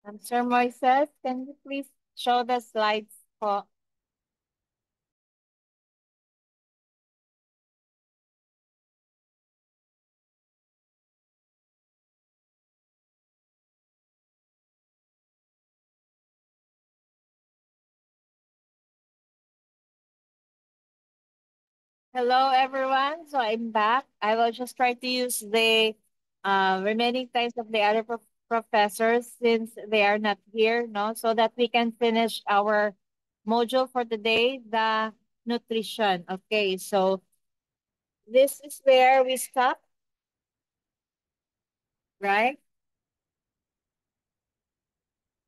Sir Moises, can you please show the slides po? Hello, everyone. So I'm back. I will just try to use the remaining times of the other professors since they are not here, no, so that we can finish our module for today, the nutrition. Okay, so this is where we stop, right?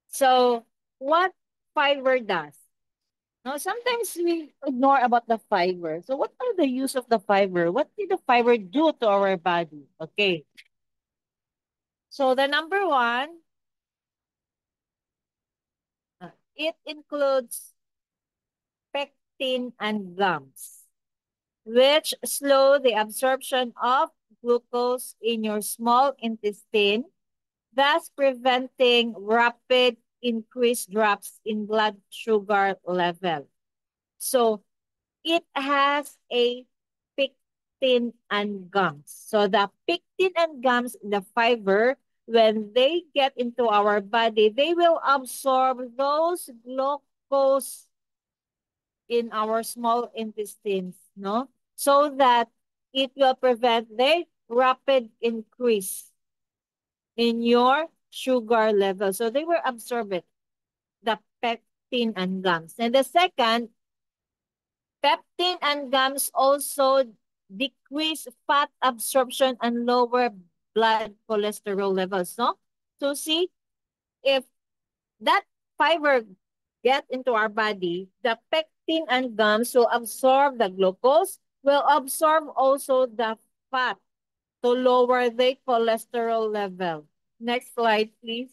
So what fiber does? No, sometimes we ignore about the fiber. So what are the use of the fiber? What did the fiber do to our body? Okay. So the number one, it includes pectin and gums, which slow the absorption of glucose in your small intestine, thus preventing rapid increased drops in blood sugar level. So it has a pectin and gums. So the pectin and gums, the fiber, when they get into our body, they will absorb those glucose in our small intestines, no? So that it will prevent the rapid increase in your sugar level. So they will absorb it, the pectin and gums. And the second, peptin and gums also decrease fat absorption and lower blood cholesterol levels, no? So see, if that fiber get into our body, the pectin and gums will absorb the glucose, will absorb also the fat to lower the cholesterol level. Next slide, please.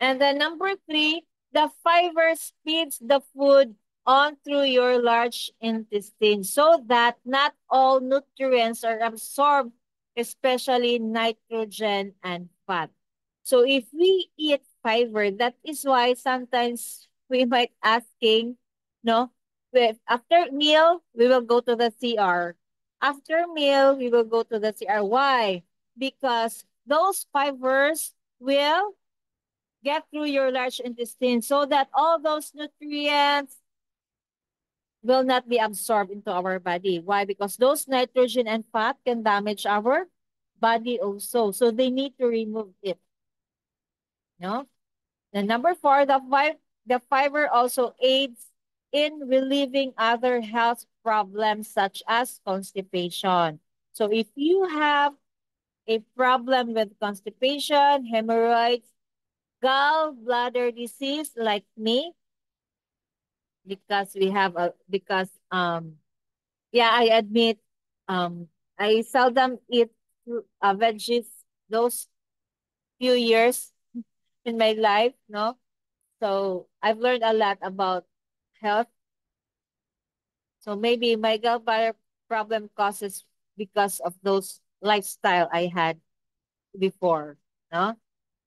And then number three, the fiber speeds the food on through your large intestine so that not all nutrients are absorbed, especially nitrogen and fat. So if we eat fiber, that is why sometimes we might asking, no, after meal, we will go to the CR. After meal, we will go to the CR. Why? Because those fibers will get through your large intestine so that all those nutrients will not be absorbed into our body. Why? Because those nitrogen and fat can damage our body also. So they need to remove it. No? The number four, the fiber also aids in relieving other health problems such as constipation. So if you have a problem with constipation, hemorrhoids, gallbladder disease like me, because we have a because yeah, I admit I seldom eat veggies those few years in my life, no? So I've learned a lot about health. So maybe my gallbladder problem causes because of those lifestyle I had before, no?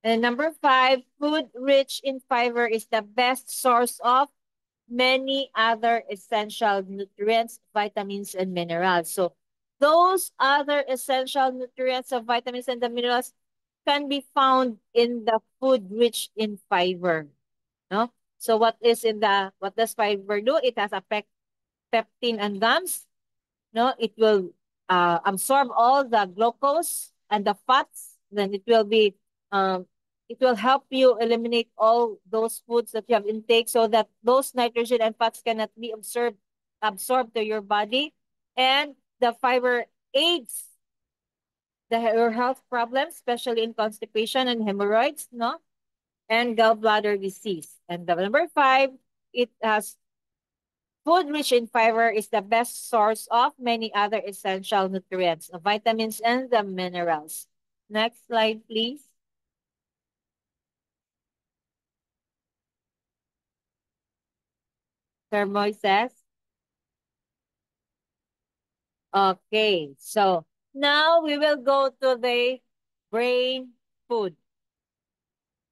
And number five, food rich in fiber is the best source of many other essential nutrients, vitamins, and minerals. So those other essential nutrients of vitamins and the minerals can be found in the food rich in fiber. No? So what does fiber do? It has a pectin and gums. No, it will absorb all the glucose and the fats. Then um, it will help you eliminate all those foods that you have intake so that those nitrogen and fats cannot be absorbed to your body. And the fiber aids your health problems, especially in constipation and hemorrhoids, no, and gallbladder disease. And the number five, it has food rich in fiber is the best source of many other essential nutrients, the vitamins and the minerals. Next slide, please. Sir Moises. Okay, so Now we will go to the brain food.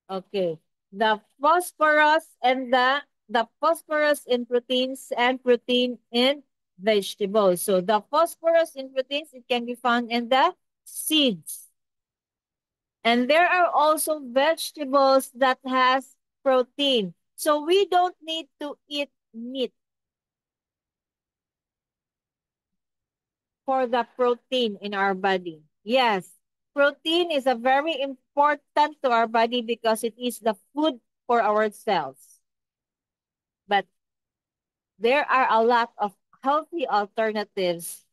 Okay. The phosphorus and the phosphorus in proteins and protein in vegetables. So the phosphorus in proteins, it can be found in the seeds. And there are also vegetables that has protein. So we don't need to eat meat for the protein in our body. Yes, protein is a very important to our body because it is the food for our cells. But there are a lot of healthy alternatives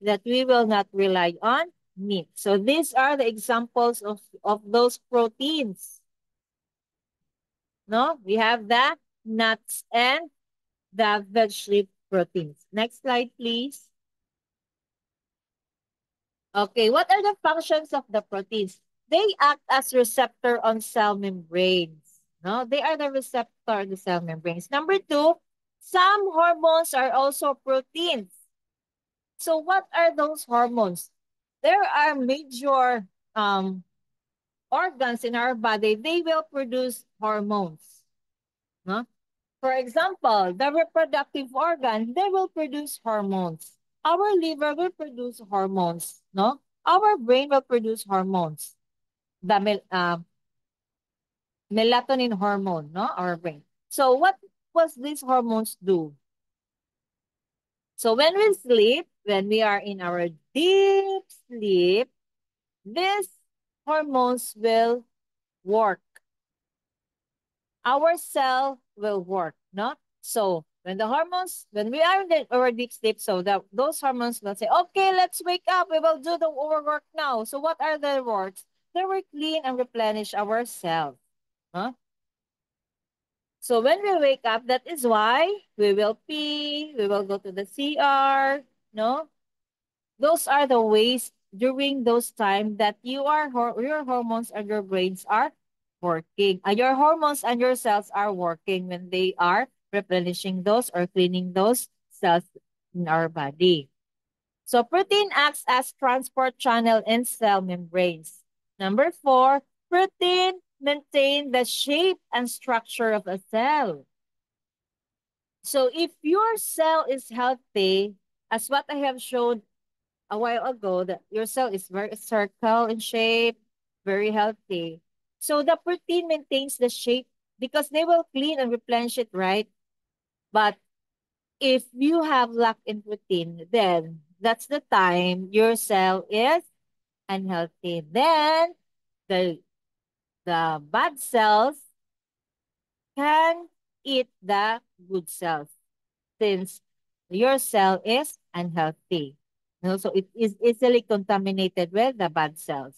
that we will not rely on meat. So these are the examples of those proteins. No, we have the nuts and the vegetable proteins. Next slide, please. Okay, what are the functions of the proteins? They act as receptor on cell membranes. No, they are the receptor on the cell membranes. Number two, some hormones are also proteins. So what are those hormones? There are major organs in our body. They will produce hormones. No? For example, the reproductive organ, they will produce hormones. Our liver will produce hormones. No? Our brain will produce hormones. The melatonin hormone, no? Our brain. So what was these hormones do? So when we sleep, when we are in our deep sleep, these hormones will work. Our cell will work, no? So when the hormones, when we are in our deep sleep, so that those hormones will say, okay, let's wake up. We will do the our work now. So what are the works? They will clean and replenish our cells. Huh? So when we wake up, that is why we will pee, we will go to the CR, no? Those are the ways during those time that your hormones and your brains are working. Your hormones and your cells are working when they are replenishing those or cleaning those cells in our body. So protein acts as transport channel in cell membranes. Number four, protein maintain the shape and structure of a cell. So if your cell is healthy, as what I have shown a while ago, that your cell is very circle in shape, very healthy. So the protein maintains the shape because they will clean and replenish it, right? But if you have lack in protein, then that's the time your cell is unhealthy. Then the the bad cells can eat the good cells since your cell is unhealthy. No, so it is easily contaminated with the bad cells.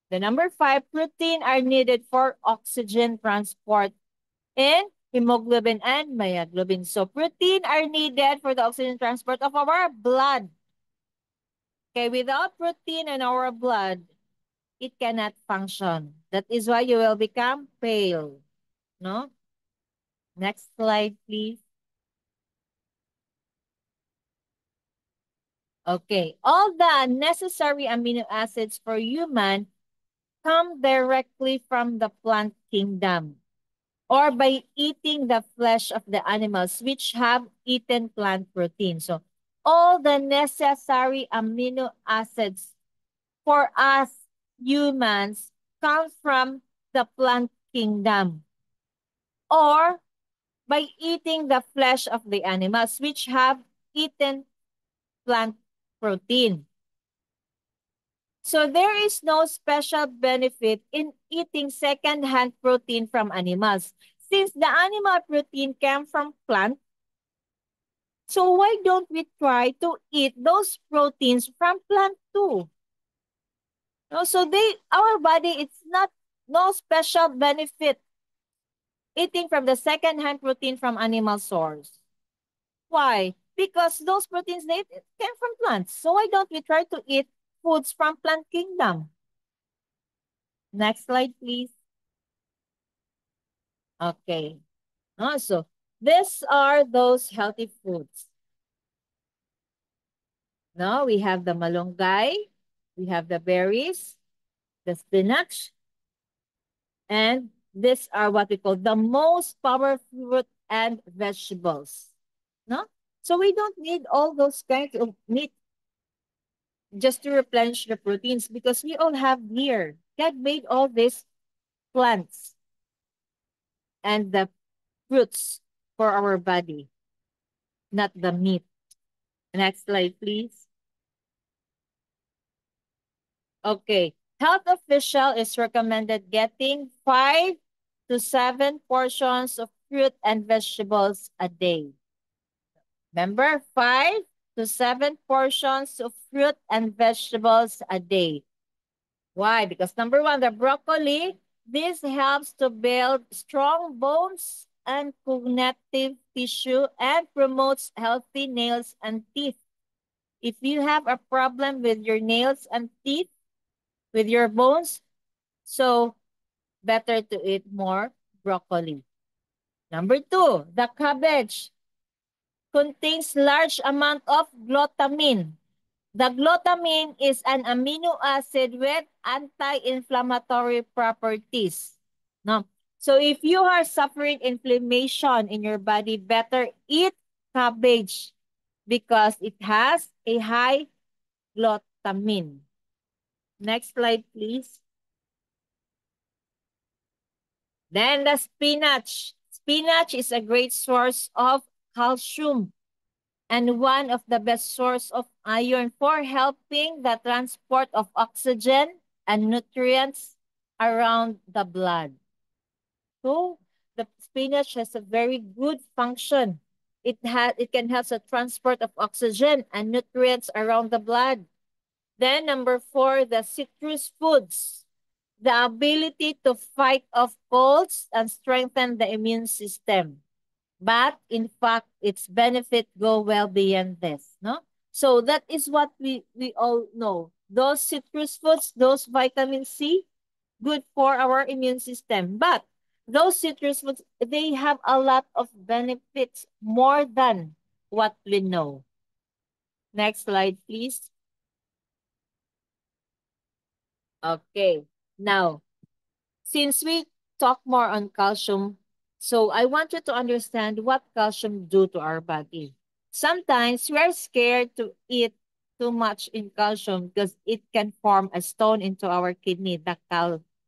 The number five, protein are needed for oxygen transport in hemoglobin and myoglobin. So protein are needed for the oxygen transport of our blood. Okay, without protein in our blood, it cannot function. That is why you will become pale. No? Next slide, please. Okay, all the necessary amino acids for human come directly from the plant kingdom or by eating the flesh of the animals which have eaten plant protein. So all the necessary amino acids for us humans come from the plant kingdom or by eating the flesh of the animals which have eaten plant protein. So there is no special benefit in eating second-hand protein from animals. Since the animal protein came from plant, so why don't we try to eat those proteins from plant too? No, so our body, it's not no special benefit eating from the second-hand protein from animal source. Why? Because those proteins they came from plants. So why don't we try to eat foods from plant kingdom? Next slide, please. Okay. So these are those healthy foods. No, we have the malunggay. We have the berries, the spinach, and these are what we call the most powerful fruit and vegetables. No? So we don't need all those kinds of meat just to replenish the proteins because we all have here. God made all these plants and the fruits for our body, not the meat. Next slide, please. Okay. Health official is recommended getting 5 to 7 portions of fruit and vegetables a day. Remember, 5 to 7 portions of fruit and vegetables a day. Why? Because number one, the broccoli, this helps to build strong bones and cognitive tissue and promotes healthy nails and teeth. If you have a problem with your nails and teeth, with your bones, so better to eat more broccoli. Number two, the cabbage contains large amount of glutamine. The glutamine is an amino acid with anti-inflammatory properties. No? So if you are suffering inflammation in your body, better eat cabbage because it has a high glutamine. Next slide, please. Then the spinach. Spinach is a great source of calcium and one of the best source of iron for helping the transport of oxygen and nutrients around the blood. So the spinach has a very good function. It can help the transport of oxygen and nutrients around the blood. Then number four, the citrus foods. The ability to fight off colds and strengthen the immune system. But in fact, its benefit go well beyond this, no? So that is what we all know. Those citrus foods, those vitamin C, good for our immune system. But those citrus foods, they have a lot of benefits more than what we know. Next slide, please. Okay. Now, since we talk more on calcium, so I want you to understand what calcium do to our body. Sometimes we are scared to eat too much in calcium because it can form a stone into our kidney, the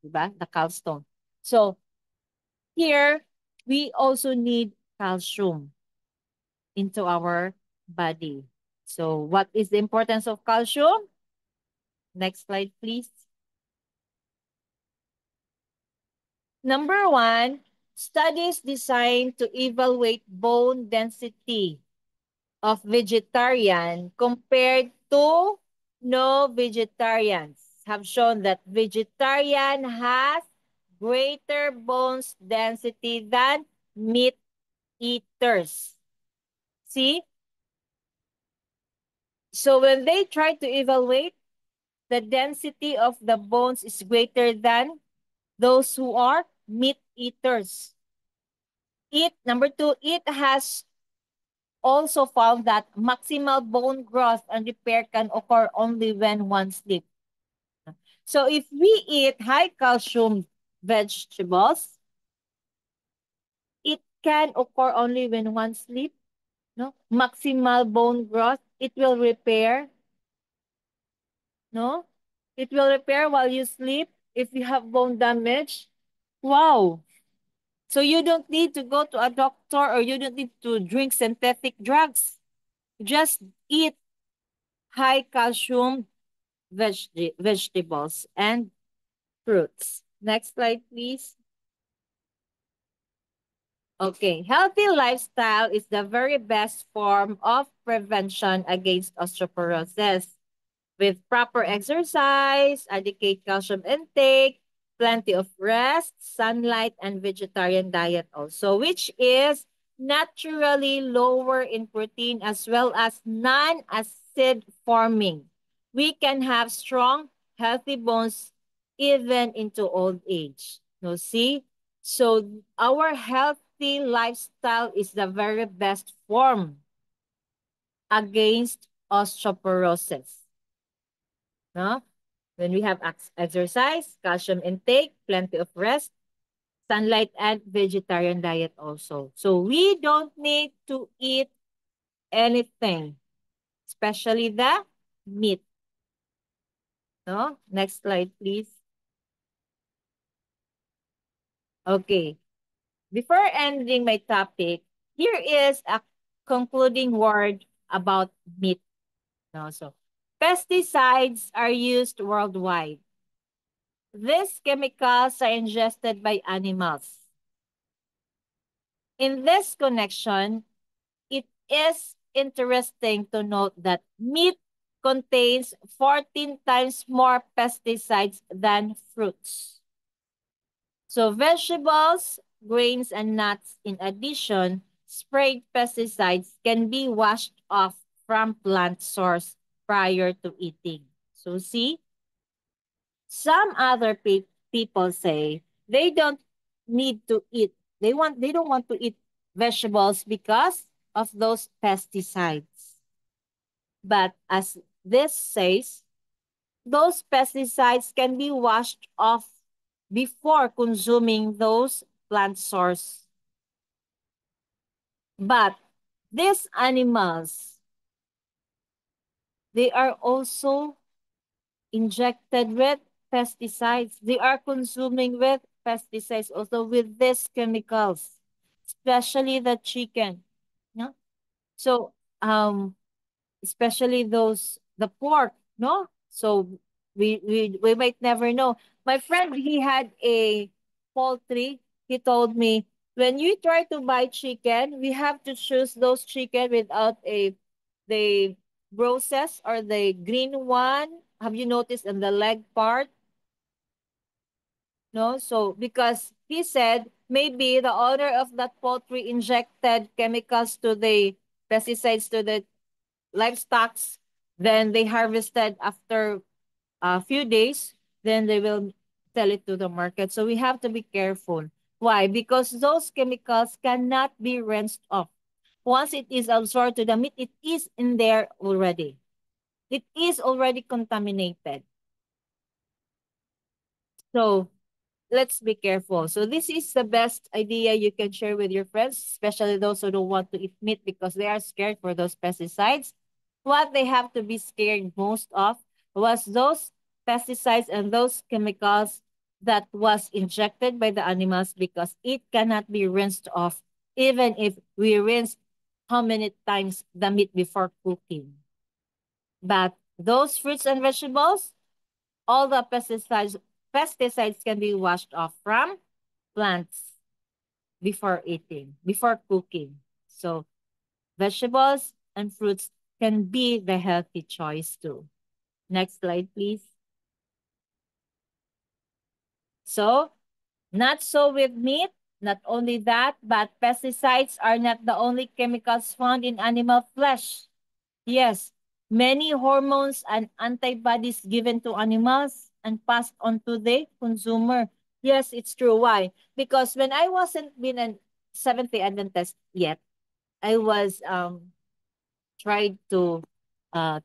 diba? The stone. So here we also need calcium into our body. So what is the importance of calcium? Next slide, please. Number one, studies designed to evaluate bone density of vegetarian compared to no vegetarians have shown that vegetarian has greater bones density than meat eaters. See? So when they try to evaluate, the density of the bones is greater than those who are meat eaters. Number two, it has also found that maximal bone growth and repair can occur only when one sleeps. So if we eat high calcium vegetables, it can occur only when one sleep. No, maximal bone growth. It will repair. No, it will repair while you sleep. If you have bone damage, wow. So you don't need to go to a doctor or you don't need to drink synthetic drugs. Just eat high calcium vegetables and fruits. Next slide, please. Okay, healthy lifestyle is the very best form of prevention against osteoporosis. With proper exercise, adequate calcium intake, plenty of rest, sunlight, and vegetarian diet also, which is naturally lower in protein as well as non-acid forming. We can have strong, healthy bones even into old age. You see? So our healthy lifestyle is the very best form against osteoporosis. No? When we have exercise, calcium intake, plenty of rest, sunlight, and vegetarian diet also. So we don't need to eat anything, especially the meat. No? Next slide, please. Okay. Before ending my topic, here is a concluding word about meat. No? So, pesticides are used worldwide. These chemicals are ingested by animals. In this connection, it is interesting to note that meat contains 14 times more pesticides than fruits. So vegetables, grains, and nuts, in addition, sprayed pesticides can be washed off from plant source prior to eating. So see, some other people say they don't need to eat. They don't want to eat vegetables because of those pesticides. But as this says, those pesticides can be washed off before consuming those plant source. But these animals, they are also injected with pesticides. They are consuming with pesticides also with these chemicals, especially the chicken. No? So especially those the pork, no? So we might never know. My friend, he had a poultry. He told me when you try to buy chicken, we have to choose those chicken without a the process or the green one. Have you noticed in the leg part? No, so because he said maybe the owner of that poultry injected chemicals to the pesticides to the livestock, then they harvested after a few days, then they will sell it to the market. So we have to be careful. Why? Because those chemicals cannot be rinsed off. Once it is absorbed to the meat, it is in there already. It is already contaminated. So let's be careful. So this is the best idea you can share with your friends, especially those who don't want to eat meat because they are scared for those pesticides. What they have to be scared most of was those pesticides and those chemicals that was injected by the animals because it cannot be rinsed off even if we rinse how many times the meat before cooking. But those fruits and vegetables, all the pesticides can be washed off from plants before eating, before cooking. So vegetables and fruits can be the healthy choice too. Next slide, please. So, not so with meat. Not only that, but pesticides are not the only chemicals found in animal flesh. Yes, many hormones and antibodies given to animals and passed on to the consumer. Yes, it's true. Why? Because when I wasn't been a Seventh-day Adventist yet, I was tried to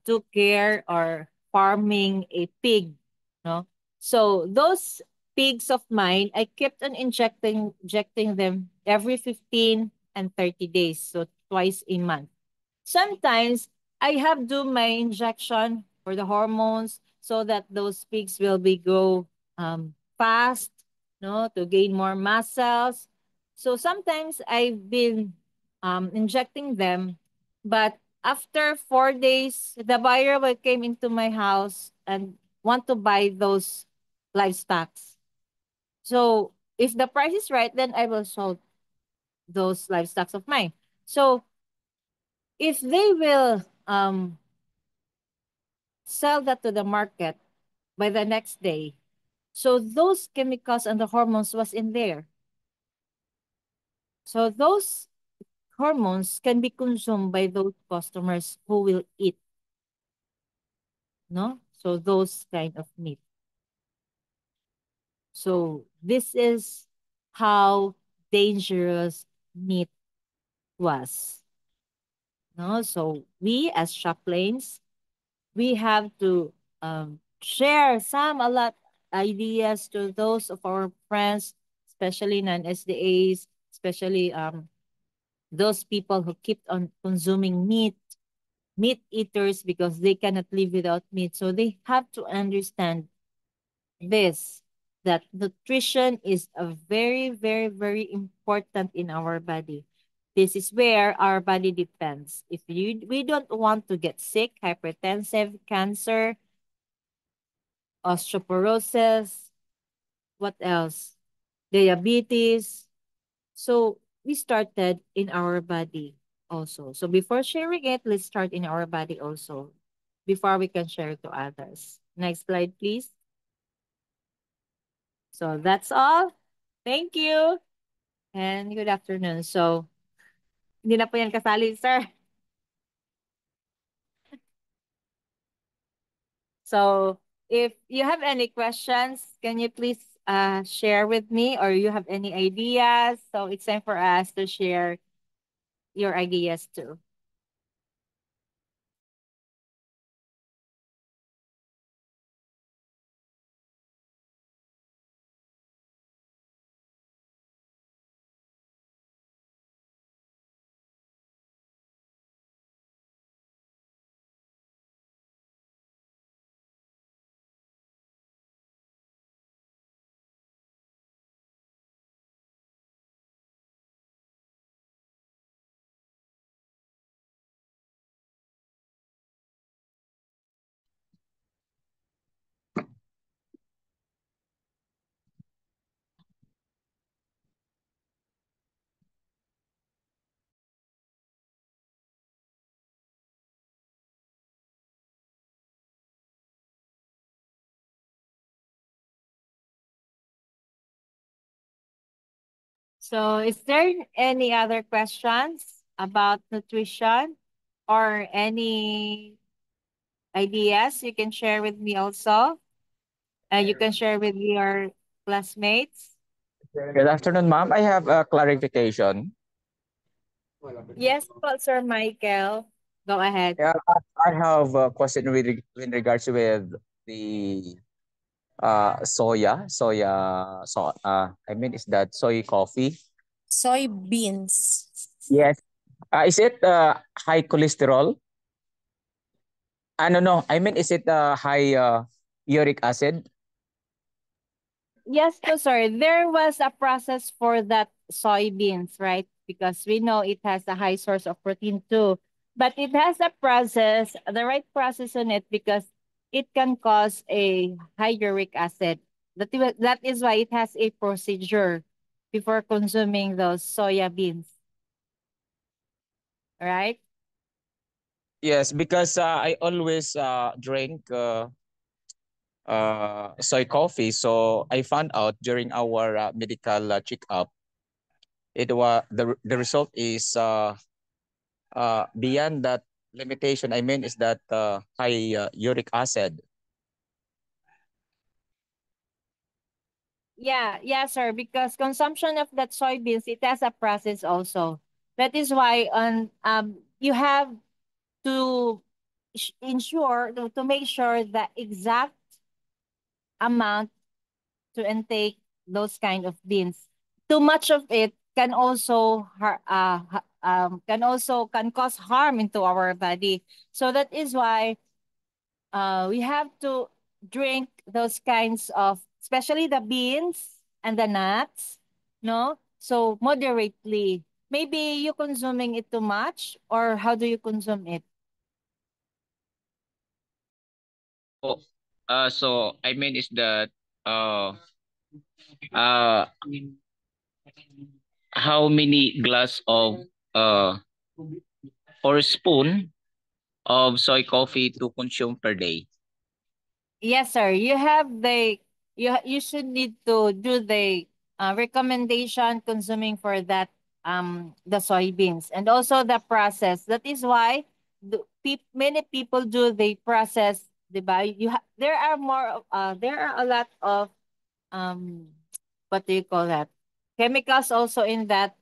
took care or farming a pig, no? So those pigs of mine, I kept on injecting them every 15 and 30 days, so twice a month. Sometimes I have do my injection for the hormones so that those pigs will be grow fast, no, to gain more muscles. So sometimes I've been injecting them, but after 4 days, the buyer will came into my house and want to buy those livestock. So if the price is right, then I will sell those livestock of mine. So if they will sell that to the market by the next day, so those chemicals and the hormones was in there. So those hormones can be consumed by those customers who will eat, no? So those kind of meat. So this is how dangerous meat was. No, so we as chaplains, we have to share some a lot ideas to those of our friends, especially non-SDAs, especially those people who keep on consuming meat eaters because they cannot live without meat. So they have to understand this, that nutrition is a very, very, very important in our body. This is where our body depends. If we don't want to get sick, hypertensive, cancer, osteoporosis, what else? Diabetes. So we started in our body also. So before sharing it, let's start in our body also before we can share it to others. Next slide, please. So that's all. Thank you and good afternoon. So, hindi na po yan kasali, sir. So, if you have any questions, can you please share with me or you have any ideas? So, it's time for us to share your ideas too. So, is there any other questions about nutrition or any ideas you can share with me also? You can share with your classmates. Good afternoon, ma'am. I have a clarification. Yes, po, Sir Michael. Go ahead. Yeah, I have a question with regards with the I mean, is that soy coffee? Soybeans. Yes. Is it high cholesterol? No. I mean, is it high uric acid? Yes po, sir. There was a process for that soybeans, right? Because we know it has a high source of protein too. But it has a process, the right process on it because it can cause a high uric acid. That is why it has a procedure before consuming those soya beans, right? Yes, because I always drink soy coffee. So I found out during our medical checkup, the result is beyond that limitation. I mean, is that high uric acid. Yeah, yeah, sir. Because consumption of that soybeans, it has a process also. That is why on you have to ensure to make sure the exact amount to intake those kind of beans. Too much of it can also can cause harm into our body. So that is why we have to drink those kinds of, especially the beans and the nuts, no? So moderately. Maybe you consuming it too much, or how do you consume it? Oh, so I mean is that uh uh how many glass of uh or spoon of soy coffee to consume per day? Yes, sir. You have the you should need to do the recommendation consuming for that the soybeans and also the process. That is why many people do the process. Diba? There are there are a lot of um what do you call that, chemicals also in that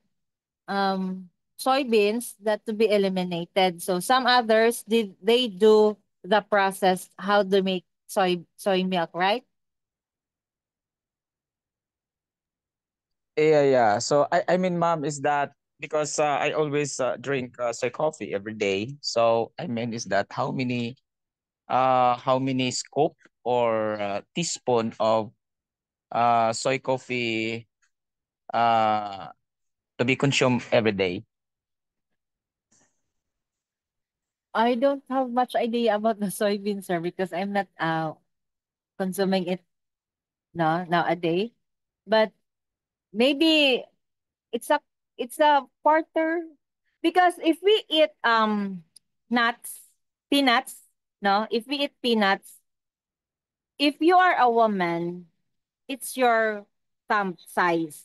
soybeans that to be eliminated. So some others did they do the process how to make soy milk, right? Yeah. So I mean, mom, is that because I always drink soy coffee every day. So I mean, is that how many scoop or teaspoon of soy coffee uh to be consumed every day? I don't have much idea about the soybean, sir, because I'm not consuming it no nowadays. But maybe it's a it's a quarter, because if we eat nuts, peanuts, no, if we eat peanuts, if you are a woman, it's your thumb size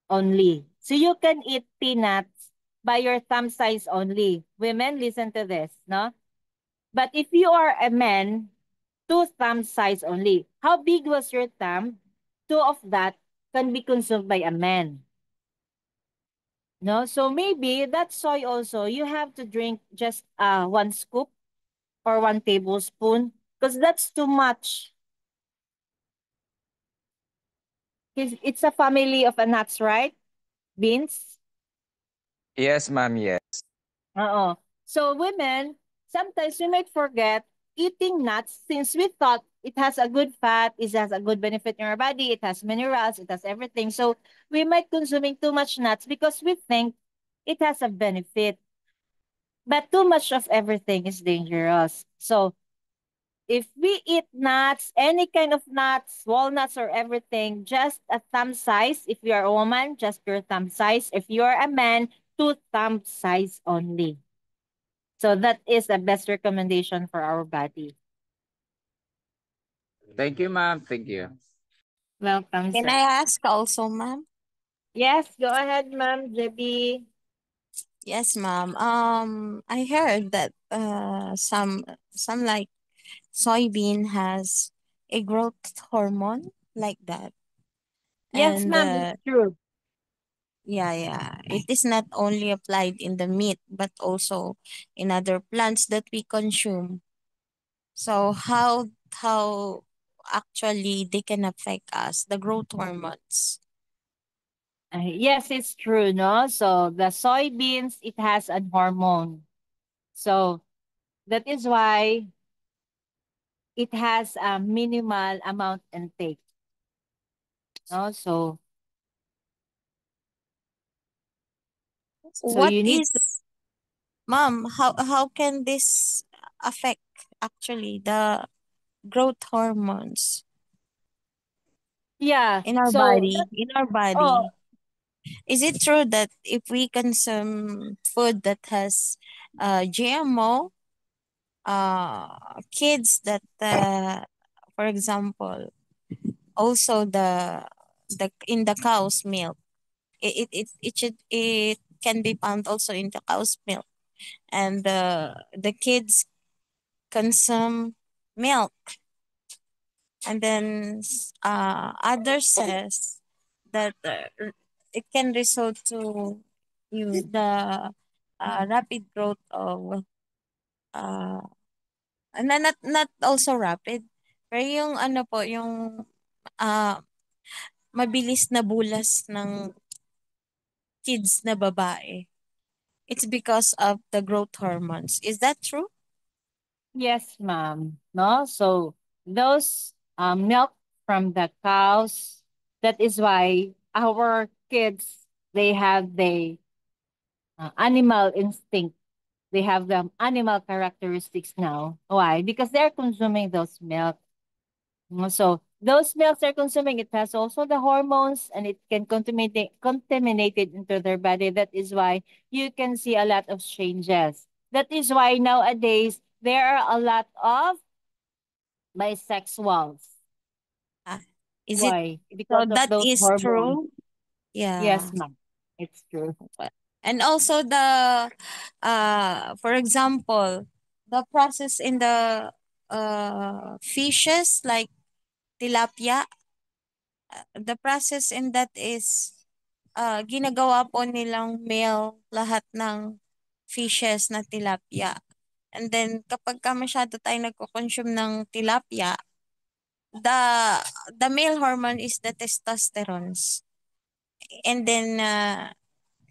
only. So you can eat peanuts by your thumb size only. Women, listen to this, no? But if you are a man, two thumb size only. How big was your thumb? Two of that can be consumed by a man. No, so maybe that soy also you have to drink just one scoop or one tablespoon, because that's too much. 'Cause it's a family of nuts, right? Beans. Yes, ma'am. Yes. Oo. So women, sometimes we might forget eating nuts since we thought it has a good fat, it has a good benefit in our body, it has minerals, it has everything. So we might consuming too much nuts because we think it has a benefit. But too much of everything is dangerous. So if we eat nuts, any kind of nuts, walnuts or everything, just a thumb size. If you are a woman, just your thumb size. If you are a man, two thumb size only. So that is the best recommendation for our body. Thank you, ma'am. Thank you. Welcome, Can sir. I ask also, ma'am? Yes, go ahead, Ma'am Debbie. Yes, ma'am. I heard that some like soybean has a growth hormone like that, Yes, and ma'am, it's true. yeah, it is not only applied in the meat but also in other plants that we consume. So how actually they can affect us, the growth hormones? Yes, it's true, no? So the soybeans, it has a hormone. So that is why it has a minimal amount intake, no? So What you need to, is, ma'am, how can this affect actually the growth hormones yeah. in our So body? In our oh, body, is it true that if we consume food that has GMO, kids that for example, also the in the cow's milk, it can be found also in the cow's milk, and the kids consume milk, and then others says that it can result to you the rapid growth of uh not also rapid, pero yung ano po yung uh, mabilis na bulas ng kids na babae. It's because of the growth hormones. Is that true? yes, ma'am. No? So those milk from the cows, that is why our kids, they have the animal instinct. They have the animal characteristics now. Why? Because they're consuming those milk. So those milks they're consuming, it has also the hormones and it can contaminate it into their body. That is why you can see a lot of changes. That is why nowadays there are a lot of bisexuals. Ah, is it Why? so Because of that those is hormones. true? Yeah. Yes, ma'am. It's true. And also the for example, the process in the fishes like tilapia, the process in that is ginagawa po nilang male lahat ng fishes na tilapia. And then kapag ka masyado tayong nagko-consume ng tilapia, the the male hormone is the testosterone. And then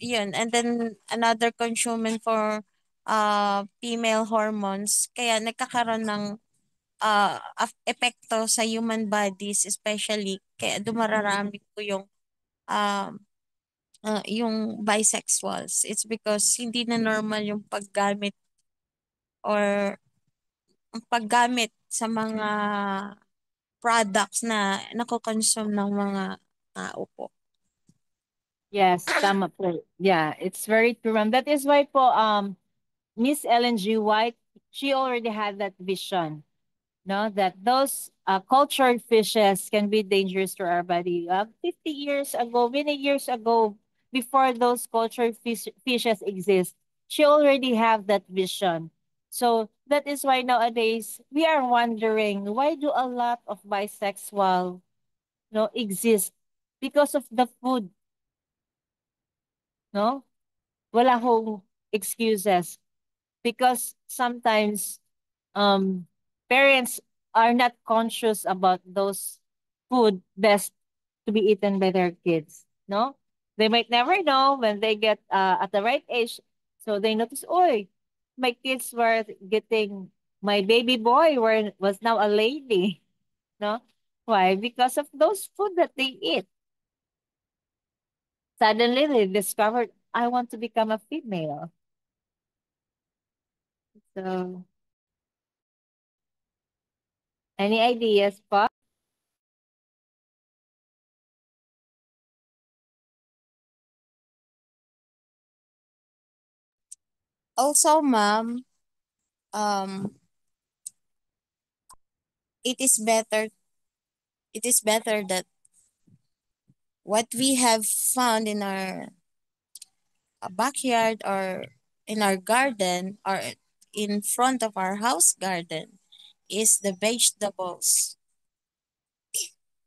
yun, and then another consuming for female hormones, kaya nagkakaroon ng epekto sa human bodies, especially kaya dumararami po um yung bisexuals. It's because hindi na normal yung paggamit or ang paggamit sa mga products na nako-consume ng mga tao po. Yes, tama po. Yeah, it's very true. And that is why po Miss Ellen G. White, she already had that vision, no, that those cultured fishes can be dangerous to our body. 50 years ago, many years ago, before those cultured fishes exist, she already have that vision. So that is why nowadays we are wondering, why do a lot of bisexual, no, exist? Because of the food, no? Wala hong excuses. Because sometimes parents are not conscious about those food best to be eaten by their kids, no, they might never know when they get at the right age, so they notice, oh, my kids were getting, my baby boy was now a lady, no, why? Because of those food that they eat. Suddenly they discovered, I want to become a female. So any ideas, pa? Also, ma'am, um, it is better it is better that what we have found in our backyard or in our garden or in front of our house garden is the vegetables,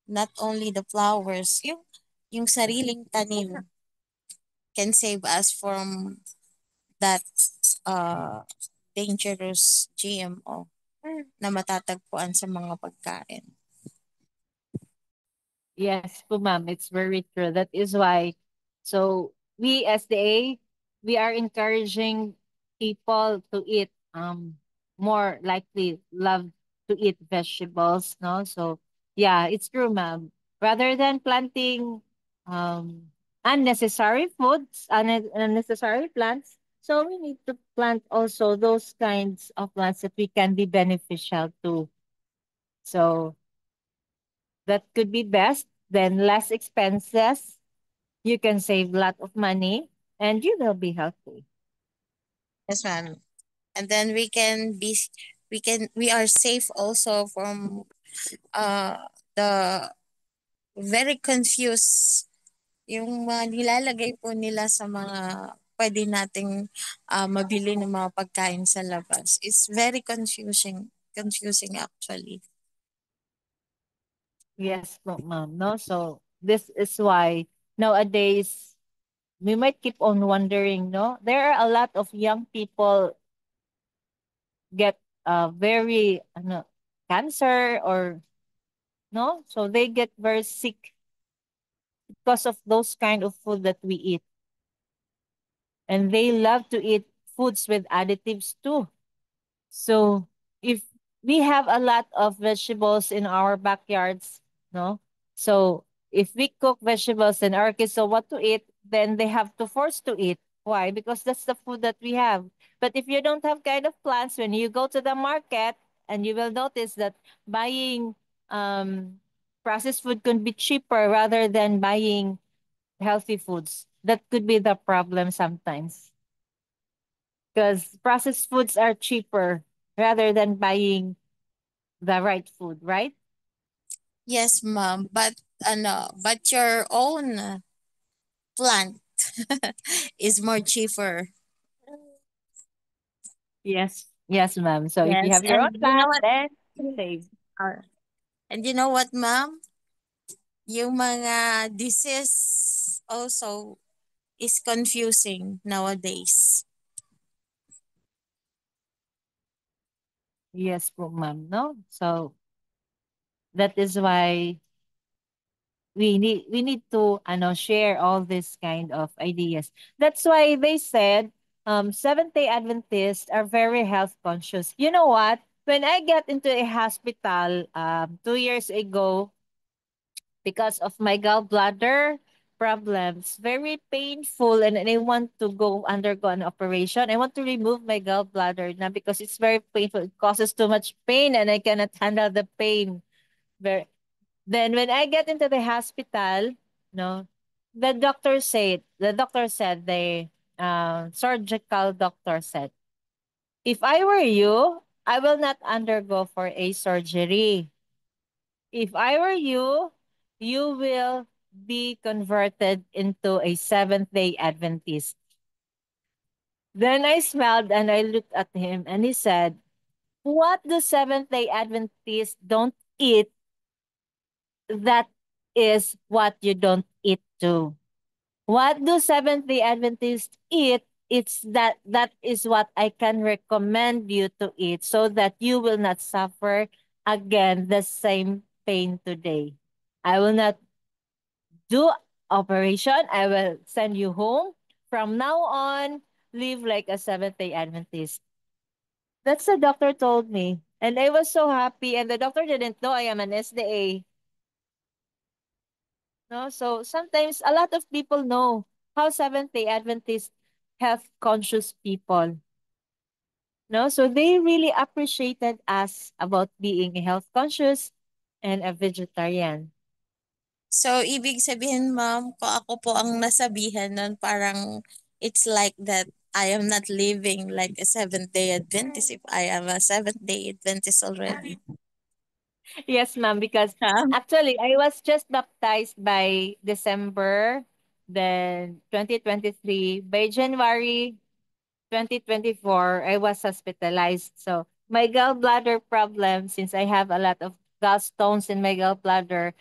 not only the flowers. Yung sariling tanim can save us from that uh, dangerous GMO na matatagpuan sa mga pagkain. Yes, po ma'am, it's very true. That is why, so we as the A, we are encouraging people to eat more likely love to eat vegetables, no? So yeah, it's true, ma'am. Rather than planting unnecessary foods, unnecessary plants, so we need to plant also those kinds of plants that we can be beneficial to. So that could be best, then less expenses. You can save a lot of money and you will be healthy. Yes, ma'am. And then we are safe also from the very confused yung mga nilalagay po nila sa mga pwede nating mabili ng mga pagkain sa labas. It's very confusing actually. Yes, po, ma'am. No, so this is why nowadays we might keep on wondering. No, there are a lot of young people get very cancer or no, so they get very sick because of those kind of food that we eat, and they love to eat foods with additives too. So if we have a lot of vegetables in our backyards, no? So if we cook vegetables and our kids know what to eat, then they have to force to eat. Why? Because that's the food that we have. But if you don't have kind of plants, when you go to the market, and you will notice that buying processed food can be cheaper rather than buying healthy foods. That could be the problem sometimes because processed foods are cheaper rather than buying the right food, right? Yes, ma'am. But your own plant is more cheaper. Yes. Yes, ma'am. So if you Yes, have your and own you know plant, what? then save. Uh, and you know what, ma'am? Yung mga disease also is confusing nowadays. Yes po, ma'am, 'no? So, that is why we need to share all this kind of ideas. That's why they said Seventh-day Adventists are very health conscious. You know what? When I get into a hospital 2 years ago because of my gallbladder problems, very painful, and I want to go undergo an operation. I want to remove my gallbladder now because it's very painful. It causes too much pain and I cannot handle the pain. Very, then when I get into the hospital, no, the doctor said the surgical doctor said, if I were you, I will not undergo for a surgery. If I were you, you will be converted into a Seventh-day Adventist. Then I smiled and I looked at him and he said, what do Seventh-day Adventists don't eat, that is what you don't eat too. What do Seventh-day Adventists eat? That is what I can recommend you to eat so that you will not suffer again the same pain today. I will not do operation. I will send you home. From now on, live like a Seventh-day Adventist. That's the doctor told me. And I was so happy. And the doctor didn't know I am an SDA. No, so sometimes a lot of people know how Seventh-day Adventist health conscious people. No, so they really appreciated us about being a health conscious and a vegetarian. So, ibig sabihin, ma'am, kung ako po ang nasabihan nun, parang it's like that I am not living like a Seventh-day Adventist if I am a Seventh-day Adventist already. Yes, ma'am, because Huh? actually I was just baptized by December, then 2023. By January 2024, I was hospitalized. So my gallbladder problem, since I have a lot of gallstones in my gallbladder,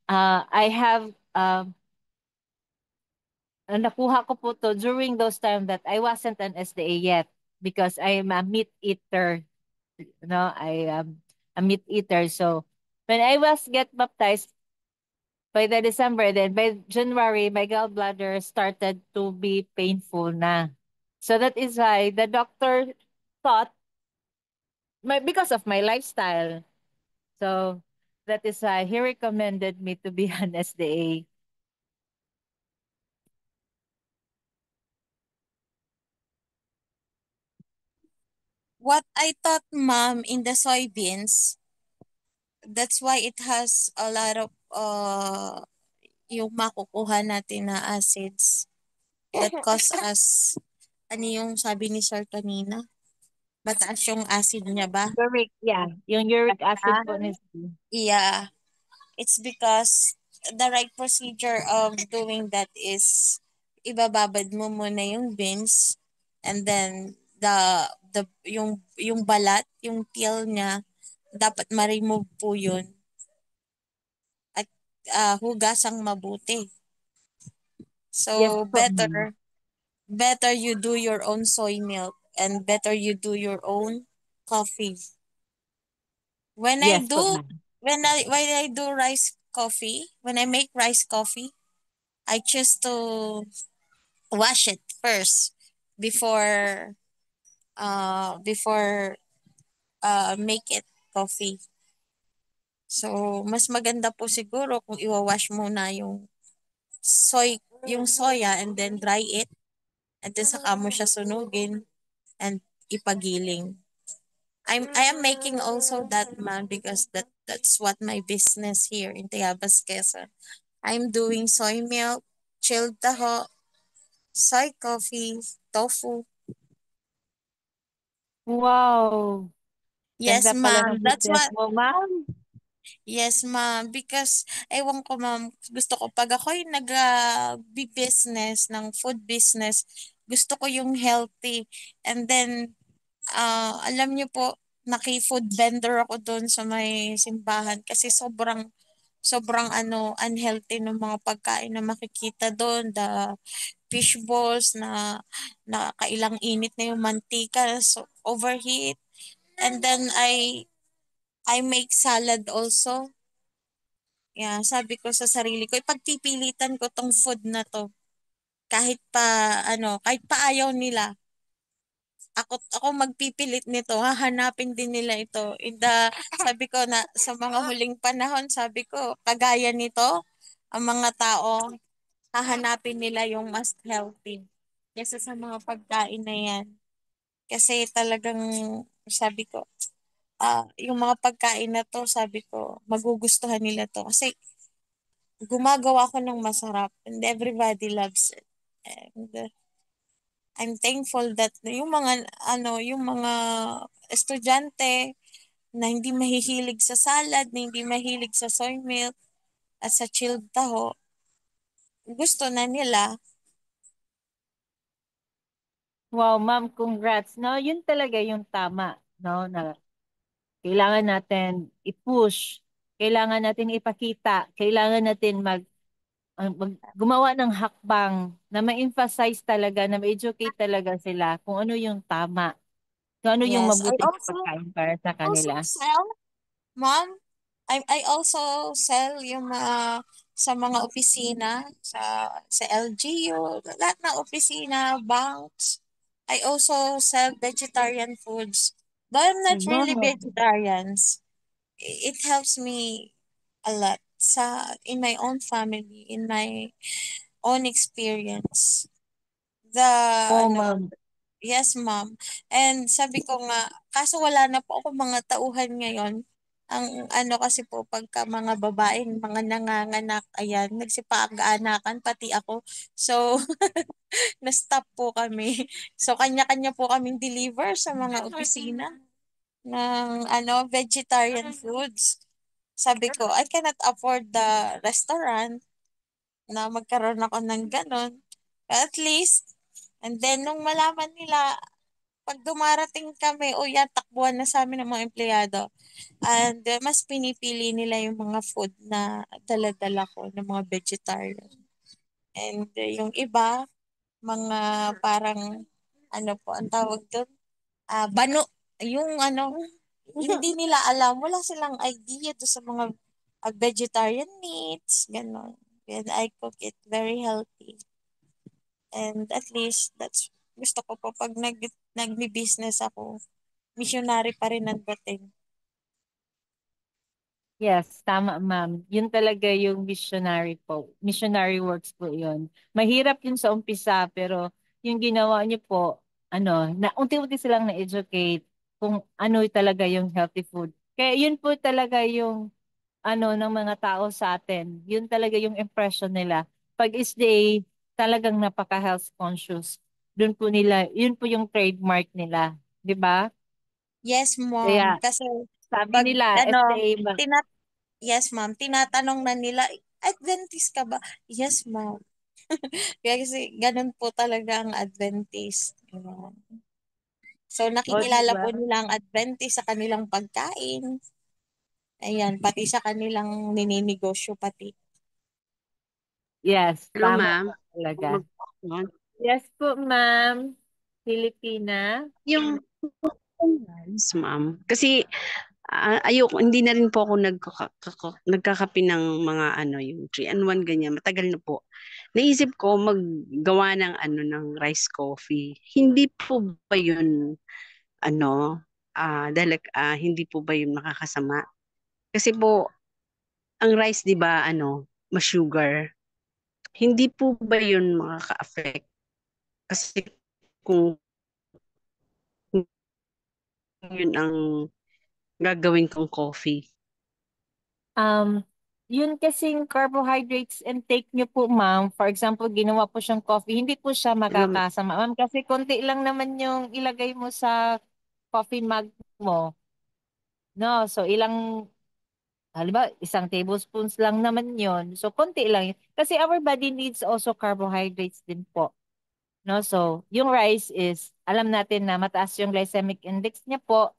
I have nakuha ko po to during those time that I wasn't an SDA yet because I'm a meat eater. No, I am a meat eater. So when I was get baptized by the December, then by January, my gallbladder started to be painful na. So that is why the doctor thought because of my lifestyle. So that is why he recommended me to be an SDA. What I thought, ma'am, in the soybeans, that's why it has a lot of yung makukuha natin na acids that cause us, ano yung sabi ni Sir kanina? Mataas yung acid niya ba? Yung uric acid Ah, po ni yeah. It's because the right procedure of doing that is ibababad mo muna yung beans and then yung balat, yung peel niya, dapat ma-remove po yun at hugasang mabuti. Yes So po, ma'am. better you do your own soy milk and better you do your own coffee. When I Yes po, do ma'am. when I do rice coffee, when I make rice coffee, I choose to wash it first before make it coffee. So mas maganda po siguro kung iwawash muna yung soya and then dry it and then saka mo siya sunugin and ipagiling. I am making also that, man, because that's what my business here in Tayabas, Quezon. I'm doing soy milk, chilled taho, soy coffee, tofu. Wow! Yes, Ganda pala ma'am. ng That's business what. mo, ma'am. Yes, ma'am. Because, ewan ko, ma'am, gusto ko pag ako'y business ng food business, gusto ko yung healthy. And then, alam niyo po, naki-food vendor ako doon sa may simbahan kasi sobrang unhealthy ng mga pagkain na makikita doon. The fish balls na kailang init na yung mantika, so overheat. And then I make salad also. Yeah, sabi ko sa sarili ko, ipagpipilitan ko tong food na to. Kahit pa ayaw nila. Ako magpipilit nito, hahanapin din nila ito. Sabi ko na sa mga huling panahon, sabi ko, kagaya nito, ang mga tao, hahanapin nila yung mas healthy kesa sa mga pagkain na yan. Kasi talagang, sabi ko, yung mga pagkain na to, sabi ko, magugustuhan nila to. Kasi gumagawa ko ng masarap and everybody loves it. And I'm thankful that yung mga estudyante na hindi mahihilig sa salad, na hindi mahilig sa soy milk at sa chilled taho, gusto na nila. Wow, ma'am, congrats. No, yun talaga yung tama, no, na kailangan natin i-push, kailangan natin ipakita, kailangan natin gumawa ng hakbang na ma-emphasize talaga, na ma-educate talaga sila kung ano yung tama, kung ano yung Yes, mabuting pagkain para sa also kanila. sell, ma'am, I also sell yung mga sa mga opisina, sa LGU, lahat ng opisina, banks. I also sell vegetarian foods. Though I'm not really Wow. vegetarians, it helps me a lot in my own family, in my own experience. The Oh, ano, ma'am. yes, ma'am. And sabi ko nga, kaso wala na po ako mga tauhan ngayon. Ang ano kasi po, pagka mga babaeng, mga nanganganak, ayan, nagsipag-aanakan, pati ako. So, na-stop po kami. So, kanya-kanya po kaming deliver sa mga opisina ng vegetarian foods. Sabi ko, I cannot afford the restaurant na magkaroon ako ng ganon. At least, and then nung malaman nila, pag dumarating kami, o yan, takbuhan na sa amin ng mga empleyado. And mas pinipili nila yung mga food na dala-dala ko, ng mga vegetarian. And yung iba, mga parang, ano po, ang tawag doon, bano, yung hindi nila alam, wala silang idea to sa mga vegetarian meats, gano'n. And I cook it very healthy. And at least, gusto ko po pag nagbi-business ako, missionary pa rin ang dating. Yes, tama ma'am. Yun talaga yung missionary po. Missionary works po yun. Mahirap yun sa umpisa, pero yung ginawa niyo po, na unti-unti silang na-educate kung ano talaga yung healthy food. Kaya yun po talaga yung ng mga tao sa atin. Yun talaga yung impression nila. Pag is they talagang napaka-health conscious, yun po yung trademark nila. 'Di ba? Yes, ma'am. Kaya Kasi sabi pag, nila, ano, SDA, tinat yes, ma'am, tinatanong na nila, Adventist ka ba? Yes, ma'am. Kaya kasi ganun po talaga ang Adventist. Ayan. So, o di nakikilala ba? po nila ang Adventist sa kanilang pagkain. Ayan, pati sa kanilang nininegosyo pati. Yes, Hello, tama ma'am. po talaga. Mag- Yes po, ma'am. Filipina. Yung rice, ma'am. Kasi ayoko, hindi na rin po ako nagkakape ng mga yung 3-in-1 ganyan. Matagal na po. Naisip ko maggawa ng ng rice coffee. Hindi po ba yun ano hindi po ba yun makakasama? Kasi po ang rice 'di ba ma-sugar. Hindi po ba yun makaka-affect? Kasi kung yun ang gagawin kong coffee. Um, yun kasing carbohydrates intake nyo po, ma'am. For example, ginawa po siyang coffee, hindi po siya Hello, ma'am. makakasama, ma'am. Kasi konti lang naman yung ilagay mo sa coffee mug mo. No, so halimbawa, 1 tablespoons lang naman yon. So, konti lang yun. Kasi our body needs also carbohydrates din po. No, so, yung rice is, alam natin na mataas yung glycemic index niya po.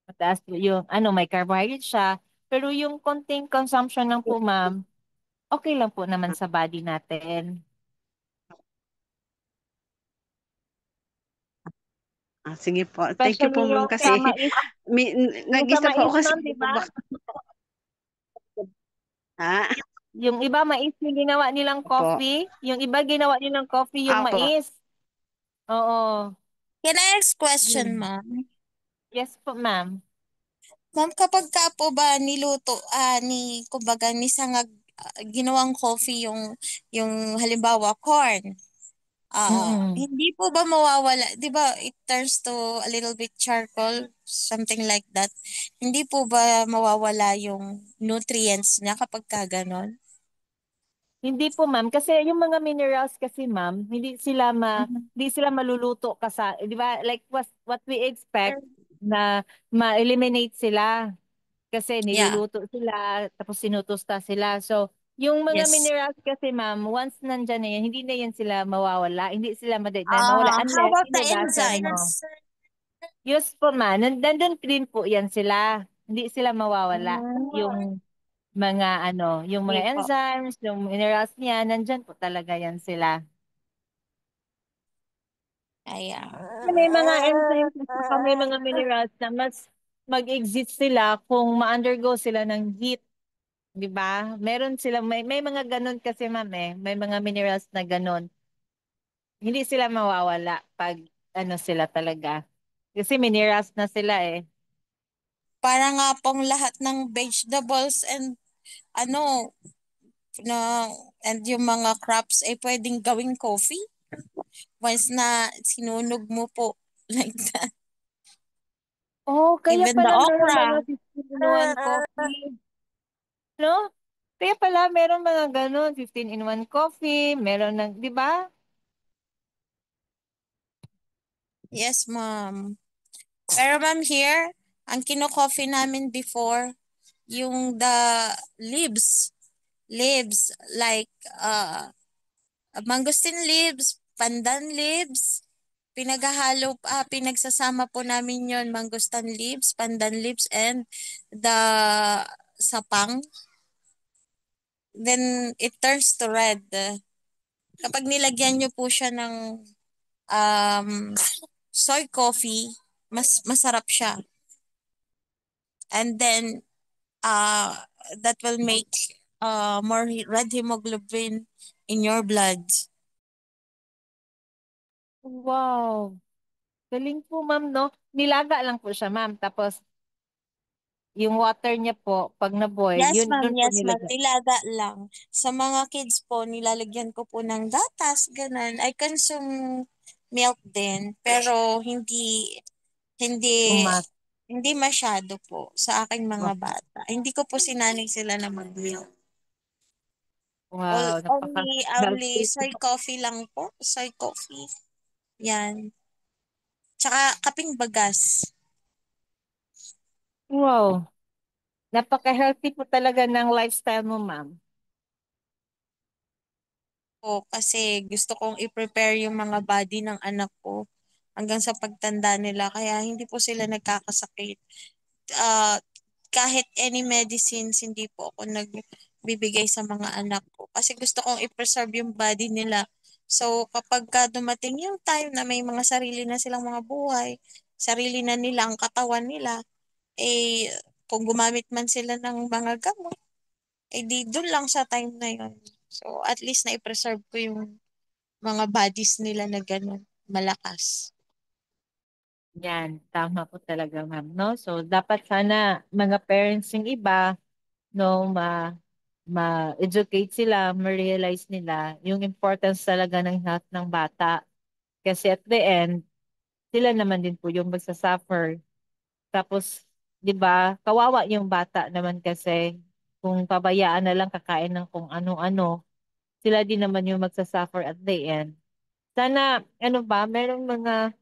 Mataas po yung, may carbohydrate siya. Pero yung konting consumption lang po, ma'am, okay lang po naman sa body natin. Sige po. Thank you po, Especially ma'am, yung sa kasi mais, yung sa nag-isa po mais, ako kasi ma'am, di ba? ha? Yung iba mais yung ginawa nilang Opo. coffee, yung iba ginawa nilang coffee yung Opo. mais. Oo. Can I ask question, Yun. ma'am? Yes po, ma'am. Ma'am, kapag ka po ba niluto, kumbaga, ni sangag, ginawang coffee yung halimbawa, corn, Mm. hindi po ba mawawala, di ba, it turns to a little bit charcoal, something like that. Hindi po ba mawawala yung nutrients niya kapag ka ganon? Hindi po, ma'am, kasi yung mga minerals kasi, ma'am, Mhm. hindi sila maluluto di ba? Like what we expect na ma-eliminate sila kasi Yeah, niluluto sila tapos sinutusta sila. So, yung mga yes. minerals kasi, ma'am, once nandyan na yan, hindi na yan sila mawawala, hindi sila mawala How unless about the hinugasan mo. enzymes? Yes po, ma'am, nandun din po yan sila. Hindi sila mawawala. Mm, Yung yung okay mga po. enzymes, yung minerals niya, nandyan po talaga yan sila. Ayan. May mga enzymes at saka may mga minerals na mas mag-exist sila kung ma-undergo sila ng heat, 'di ba? May mga ganun kasi, ma'am, may mga minerals na ganun. Hindi sila mawawala pag sila talaga. Kasi minerals na sila eh. Para nga pong lahat ng vegetables and ano, na and yung mga crops ay pwedeng gawing coffee once na sinunog mo po like that. Oh, kaya Even the pala meron mga okra. 15-in-1 coffee, no? Kaya pala meron mga ganun, 15-in-1 coffee, meron ng, 'di ba? Yes, ma'am. Pero ma'am here, ang kino-coffee namin before, yung the leaves. Leaves like mangosteen leaves, pandan leaves, pinagsasama po namin yon, mangosteen leaves, pandan leaves, and the sapang. Then it turns to red. Kapag nilagyan nyo po siya ng um, soy coffee, mas masarap siya. And then uh, that will make more red hemoglobin in your blood. Wow. Galing po, ma'am, no? Nilaga lang po siya, ma'am. Tapos, yung water niya po, pag na-boil, Yes, yun, ma'am. dun po Yes, ma'am. nilagay. Nilaga lang. Sa mga kids po, nilalagyan ko po ng gatas, ganun. I consume milk din, pero hindi, Tumas. hindi masyado po sa aking mga bata. Hindi ko po sinanay sila na mag-milk. Wow, Only napaka-healthy. soy coffee lang po. Soy coffee. Yan. Tsaka kaping bagas. Wow. Napaka-healthy po talaga ng lifestyle mo, ma'am. Po kasi gusto kong i-prepare yung mga body ng anak ko hanggang sa pagtanda nila kaya hindi po sila nagkakasakit. Ah, kahit any medicines hindi po ako nagbibigay sa mga anak ko kasi gusto kong i-preserve yung body nila. So kapag ka dumating yung time na may mga sarili na silang mga buhay, sarili na nila ang katawan nila, eh kung gumamit man sila ng mga gamot, eh di dun lang sa time na yun. So at least na i-preserve ko yung mga bodies nila na gano'n, malakas. Yan, tama po talaga, ma'am, no? So, dapat sana mga parents yung iba, no, ma-educate sila, ma-realize nila yung importance talaga ng health ng bata. Kasi at the end, sila naman din po yung magsasuffer. Tapos, 'di ba, kawawa yung bata naman kasi kung pabayaan na lang kakain ng kung ano-ano, sila din naman yung magsasuffer at the end. Sana merong mga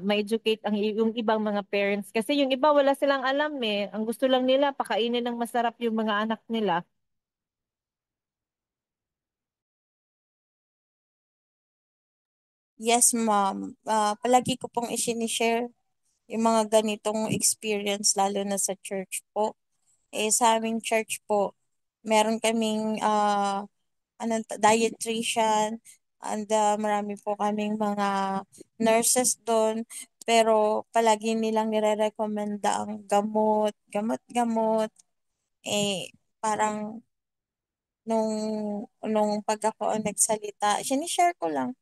ma-educate yung ibang mga parents kasi yung iba wala silang alam eh. Ang gusto lang nila pakainin ng masarap yung mga anak nila. Yes, ma'am. Palagi ko pong isinishare yung mga ganitong experience lalo na sa church po. Eh, sa aming church po, meron kaming dietitian, And marami po kaming mga nurses doon. Pero palagi nilang nire-recommenda ang gamot, gamot. Eh, parang nung, nung pag ako ang nagsalita, sinishare ko lang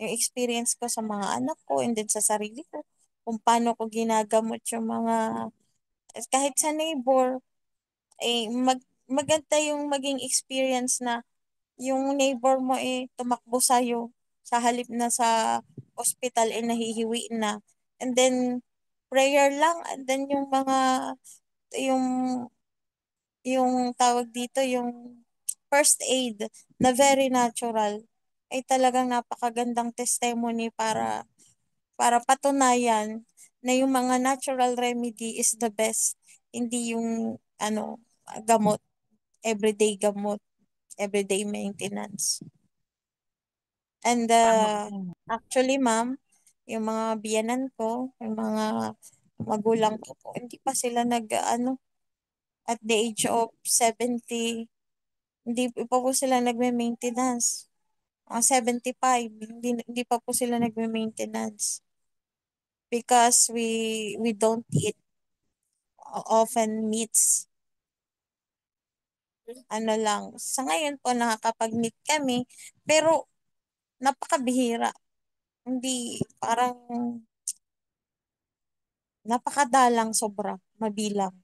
yung experience ko sa mga anak ko and then sa sarili ko. Kung paano ko ginagamot yung mga, kahit sa neighbor, maganda yung maging experience na yung neighbor mo tumakbo sa'yo sa halip na sa ospital nahihiwi na. And then, prayer lang. And then yung, yung tawag dito, yung first aid na very natural ay talagang napakagandang testimony para patunayan na yung mga natural remedy is the best. Hindi yung gamot, gamot, everyday maintenance. And Tama po. actually, ma'am, yung mga biyanan ko, yung mga magulang ko po, hindi pa sila at the age of 70, hindi pa po sila nagme-maintenance. Mga 75, hindi pa po sila nagme-maintenance because we don't eat often meats. Ano lang, sa ngayon po nakakapag-meat kami, pero napakabihira. Hindi, parang napakadalang sobra, mabilang.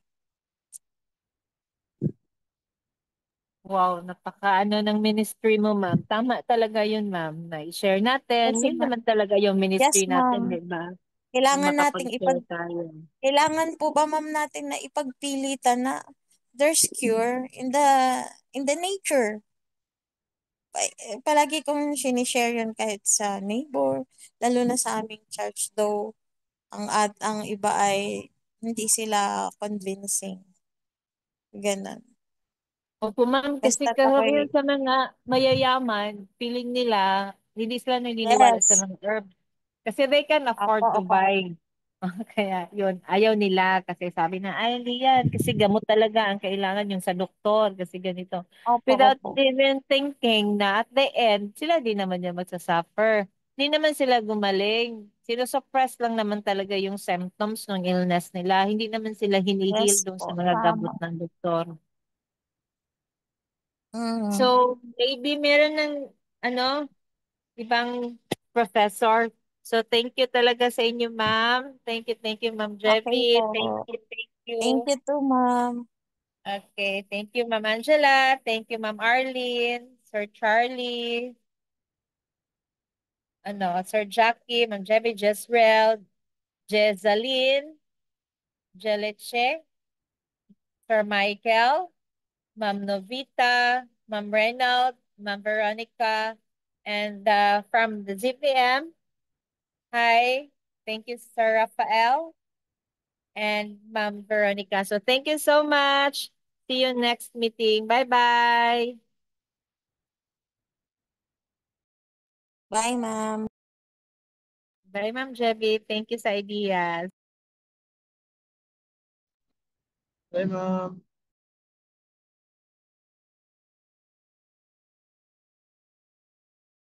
Wow, napaka ng ministry mo, ma'am. Tama talaga yun, ma'am, na i-share natin. Kasi Yun naman talaga yung yes, ministry natin, ma'am. di ba? Yung Kailangan nating makapag-share tayo. kailangan po ba ma'am natin na ipagpilitan na there's cure in the nature. Palagi kong sinishare yun kahit sa neighbor, lalo na sa aming church though ang iba ay hindi sila convincing. Ganun. Opo, ma'am, kasi Basta't karamihan ako'y, sa mga mayayaman, feeling nila, hindi sila naniniwala sa yes. mga herb. Kasi they can Opo, afford to opo. buy. Kaya yun, ayaw nila kasi sabi na, ay, hindi yan. Kasi gamot talaga ang kailangan yung sa doktor kasi ganito. Opo, Without opo. even thinking na at the end, sila din naman yung magsasuffer. Hindi naman sila gumaling. Sinusuppress lang naman talaga yung symptoms ng illness nila. Hindi naman sila hinihil Yes dun sa po, mga gamot tama. ng doktor. Mm. So, maybe meron ng ano, ibang professor. So, thank you talaga sa inyo, ma'am. Thank you, Ma'am Okay po. Jevi. Thank Thank you. you too, ma'am. Okay, thank you, Ma'am Angela. Thank you, Ma'am Arlene, Sir Charlie, Sir Jackie, Ma'am Jevi, Jezreel, Jezaline, Jeleche, Sir Michael, Ma'am Novita, Ma'am Reynald, Ma'am Veronica, and from the ZPM, hi, thank you, Sir Rafael and Ma'am Veronica. So thank you so much. See you next meeting. Bye-bye. Bye, ma'am. Bye, Ma'am Jevi. Thank you sa ideas. Bye, ma'am.